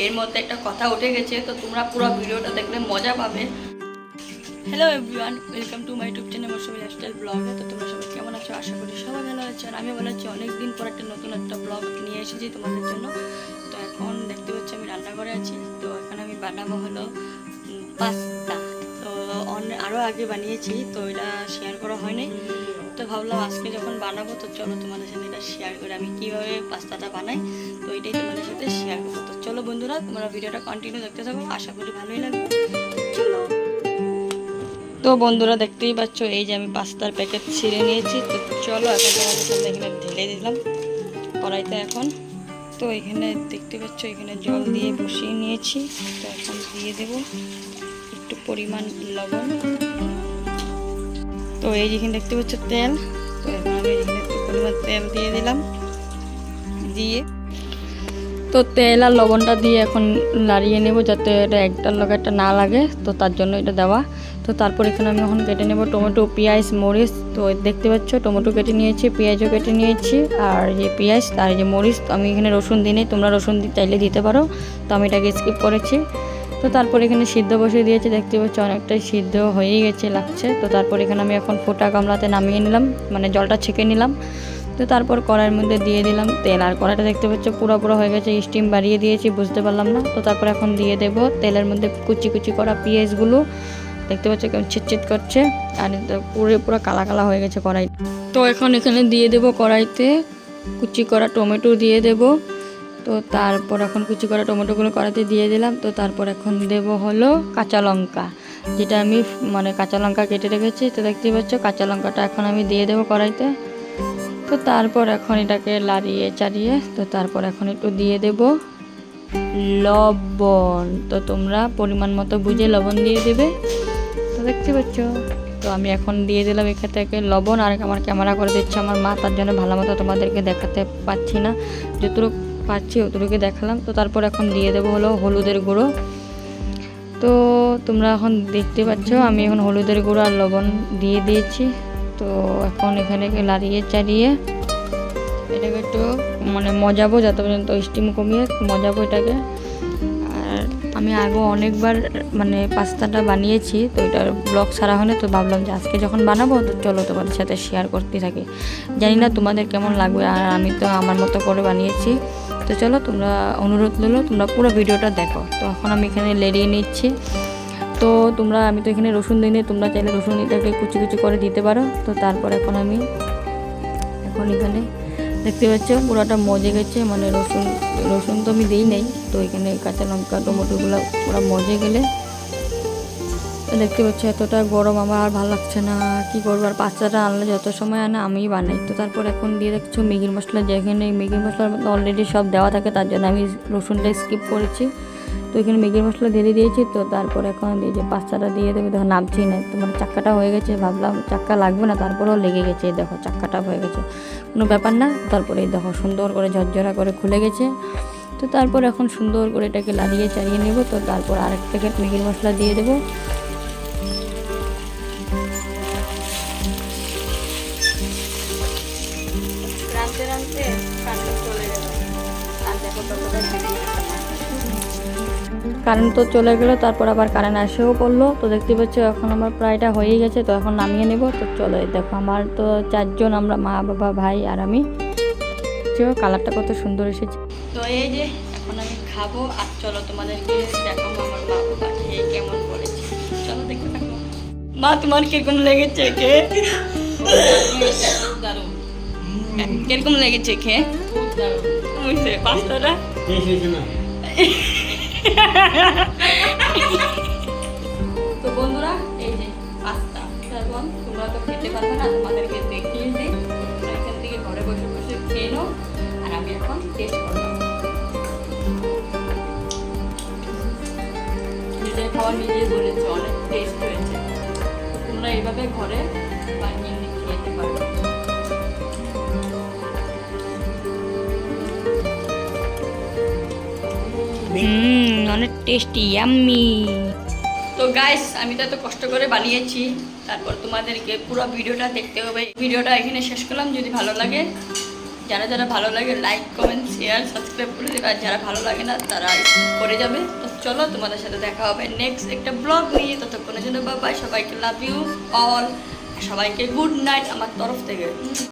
এর মধ্যে একটা কথা উঠে গেছে, তো তোমরা পুরো ভিডিওটা দেখলে মজা পাবে। Hello everyone, welcome to my YouTube channel Mousumi lifestyle ব্লগে। তো তোমরা সবাই কেমন আছো? আশা করি সবাই ভালো আছো। আর আমি ভালো আছি। অনেকদিন পর একটা নতুন ব্লগ নিয়ে এসেছি তোমাদের জন্য। তো এখন দেখতে পাচ্ছি আমি রান্নাঘরে আছি। তো এখন আমি বানাবো হলো পাস্তা। তো আরও আগে বানিয়েছি, তো এটা শেয়ার করা হয়নি। তো ভাবলাম আজকে যখন বানাবো তো চলো তোমাদের সাথে এটা শেয়ার করে আমি কীভাবে পাস্তাটা বানাই, তো এটাই তোমাদের সাথে শেয়ার করবো। তো চলো বন্ধুরা, তোমরা ভিডিওটা কন্টিনিউ দেখতে থাকো, আশা করি ভালোই লাগবে। চলো। তো বন্ধুরা দেখতেই পাচ্ছ, এই যে আমি পাস্তার প্যাকেট ছিঁড়ে নিয়েছি। তো চলো এখন তোমাদের সামনে এখানে ঢেলে দিলাম কড়াইতে এখন। তো এখানে দেখতে পাচ্ছ এখানে জল দিয়ে বসিয়ে নিয়েছি। তো এখন দিয়ে দেব একটু পরিমাণ লবণ। তো এই যেখানে দেখতে পাচ্ছ তেল, তো এখন আমি এখানে একটু পরিমাণ তেল দিয়ে দিলাম। দিয়ে তো তেল আর লবণটা দিয়ে এখন নাড়িয়ে নেব, যাতে এটা একটার লগে একটা না লাগে। তো তার জন্য এটা দেওয়া। তো তারপর এখানে আমি এখন কেটে নেব টমেটো, পেঁয়াজ, মরিচ। তো দেখতে পাচ্ছ টমেটো কেটে নিয়েছি, পেঁয়াজও কেটে নিয়েছি, আর যে পেঁয়াজ আর যে মরিচ। তো আমি এখানে রসুন দিই, তোমরা রসুন চাইলে দিতে পারো, তো আমি এটাকে স্কিপ করেছি। তো তারপর এখানে সিদ্ধ বসিয়ে দিয়েছি, দেখতে পাচ্ছ অনেকটাই সিদ্ধ হয়েই গেছে লাগছে। তো তারপর এখানে আমি এখন ফোটা গামলাতে নামিয়ে নিলাম, মানে জলটা ছেঁকে নিলাম। তো তারপর কড়াইয়ের মধ্যে দিয়ে দিলাম তেল। আর কড়াইটা দেখতে পাচ্ছ পুরো হয়ে গেছে, স্টিম বাড়িয়ে দিয়েছি, বুঝতে পারলাম না। তো তারপর এখন দিয়ে দেব তেলের মধ্যে কুচি কুচি করা পেঁয়াজগুলো। দেখতে পাচ্ছ কেমন ছিটছিট করছে, আর পুরো কালা কালা হয়ে গেছে কড়াই। তো এখন এখানে দিয়ে দেব কড়াইতে কুচি করা টমেটো দিয়ে দেব। তো তারপর এখন কুচি করা টমেটোগুলো কড়াইতে দিয়ে দিলাম। তো তারপর এখন দেব হলো কাঁচা লঙ্কা, যেটা আমি মানে কাঁচা লঙ্কা কেটে রেখেছি। তো দেখতে পাচ্ছ কাঁচা লঙ্কাটা এখন আমি দিয়ে দেবো কড়াইতে। তো তারপর এখন এটাকে লাড়িয়ে চাড়িয়ে, তো তারপর এখন একটু দিয়ে দেব লবণ। তো তোমরা পরিমাণ মতো বুঝে লবণ দিয়ে দেবে। তো দেখতে পাচ্ছ, তো আমি এখন দিয়ে দিলাম এখান থেকে লবণ। আর আমার ক্যামেরা করে দিচ্ছে আমার মা, তার জন্য ভালো মতো তোমাদেরকে দেখাতে পাচ্ছি না, যতটুকু পাচ্ছি অতটুকু দেখালাম। তো তারপর এখন দিয়ে দেবো হলো হলুদের গুঁড়ো। তো তোমরা এখন দেখতে পাচ্ছ আমি এখন হলুদের গুঁড়ো আর লবণ দিয়ে দিয়েছি। তো এখন এখানে লাড়িয়ে চাড়িয়ে এটাকে একটু মানে মজাবো, যত পর্যন্ত স্টিম কমিয়ে মজাবো এটাকে। আর আমি আগে অনেকবার মানে পাস্তাটা বানিয়েছি, তো এটার ব্লগ সারা হলে, তো ভাবলাম যে আজকে যখন বানাবো তো চলো তোমাদের সাথে শেয়ার করতে থাকি। জানি না তোমাদের কেমন লাগবে, আর আমি তো আমার মতো করে বানিয়েছি। তো চলো, তোমরা অনুরোধ নিলো তোমরা পুরো ভিডিওটা দেখো। তো এখন আমি এখানে লেড়িয়ে নিচ্ছি। তো আমি তো এখানে রসুন দিই, তোমরা চাইলে রসুন এটাকে কুচি কুচি করে দিতে পারো। তো তারপর এখন এখানে দেখতে পাচ্ছ পুরোটা মজে গেছে, মানে রসুন তো আমি দিই নাই। তো এখানে কাঁচা লঙ্কা টমেটোগুলো পুরো মজে গেলে দেখতে পাচ্ছ এতটা গরম আমার আর ভালো লাগছে না, কি করবো। আর পাস্তাটা আনলে যত সময় আনে আমিই বানাই। তো তারপর এখন দিয়ে দেখছো ম্যাগি মশলা, যেখানে ম্যাগি মশলার মধ্যে অলরেডি সব দেওয়া থাকে, তার জন্য আমি রসুনটা স্কিপ করেছি। তো এখানে ম্যাগি মশলা দিয়ে দিয়েছি। তো তারপর এখন এই যে পাস্তাটা দিয়ে দেবে। দেখো নামছেই না, তোমার চাক্কাটা হয়ে গেছে, ভাবলাম চাক্কা লাগবে না, তারপরেও লেগে গেছে। দেখো চাক্কাটা হয়ে গেছে, কোনো ব্যাপার না। তারপরে দেখো সুন্দর করে ঝরঝরা করে খুলে গেছে। তো তারপর এখন সুন্দর করে এটাকে লাড়িয়ে চাড়িয়ে নেব। তো তারপর আরেক প্যাকেট ম্যাগি মশলা দিয়ে দেবো। রাঁধতে রাঁধতে কারেন্ট চলে গেল, আর দেখো কারেন্ট তো চলে গেলো। তারপর আবার কারেন্ট এসেও পড়লো। তো দেখতে পাচ্ছ এখন আমার প্রায়টা হয়েই গেছে। তো এখন নামিয়ে নেব। তো চলো, দেখো আমার তো 4 জন, আমরা মা বাবা ভাই আর আমি। কালারটা কত সুন্দর এসেছে। তো এই যে এখন আমি খাবো, আর চলো তোমাদেরকে দেখাবো আমার মা বাবা খেয়ে কেমন বলেছে। চলো দেখতে থাকো। মা তোমার কিরকম লেগেছে খেয়ে? কিরকম লেগেছে খেয়ে? বুঝতে পাস্তাটা তো বন্ধুরা, এই যে পাস্তা এখন তোমরা তো খেতে পারবে না, তোমাদেরকে দেখিয়ে দিই। তোমরা এখান থেকে ঘরে বসে বসে খেয়ে নাও, আর আমি এখন টেস্ট করলাম। নিজের খাওয়া নিজে বলেছে, অনেক টেস্ট হয়েছে। তোমরা এইভাবে ঘরে বানিয়ে খেতে পারবে। অনেক টেস্টি, ইয়াম্মি। তো গাইস, আমি তো এত কষ্ট করে বানিয়েছি, তারপর তোমাদেরকে পুরো ভিডিওটা দেখতে হবে। ভিডিওটা এখানে শেষ করলাম। যদি ভালো লাগে যারা যারা ভালো লাগে লাইক কমেন্ট শেয়ার সাবস্ক্রাইব করে দেবে, আর যারা ভালো লাগে না তারা স্কিপ করে যাবে। তো চলো তোমাদের সাথে দেখা হবে নেক্সট একটা ব্লগ নিয়ে, ততক্ষণের জন্য বাই বাই, সবাইকে লাভ ইউ অল, সবাইকে গুড নাইট আমার তরফ থেকে।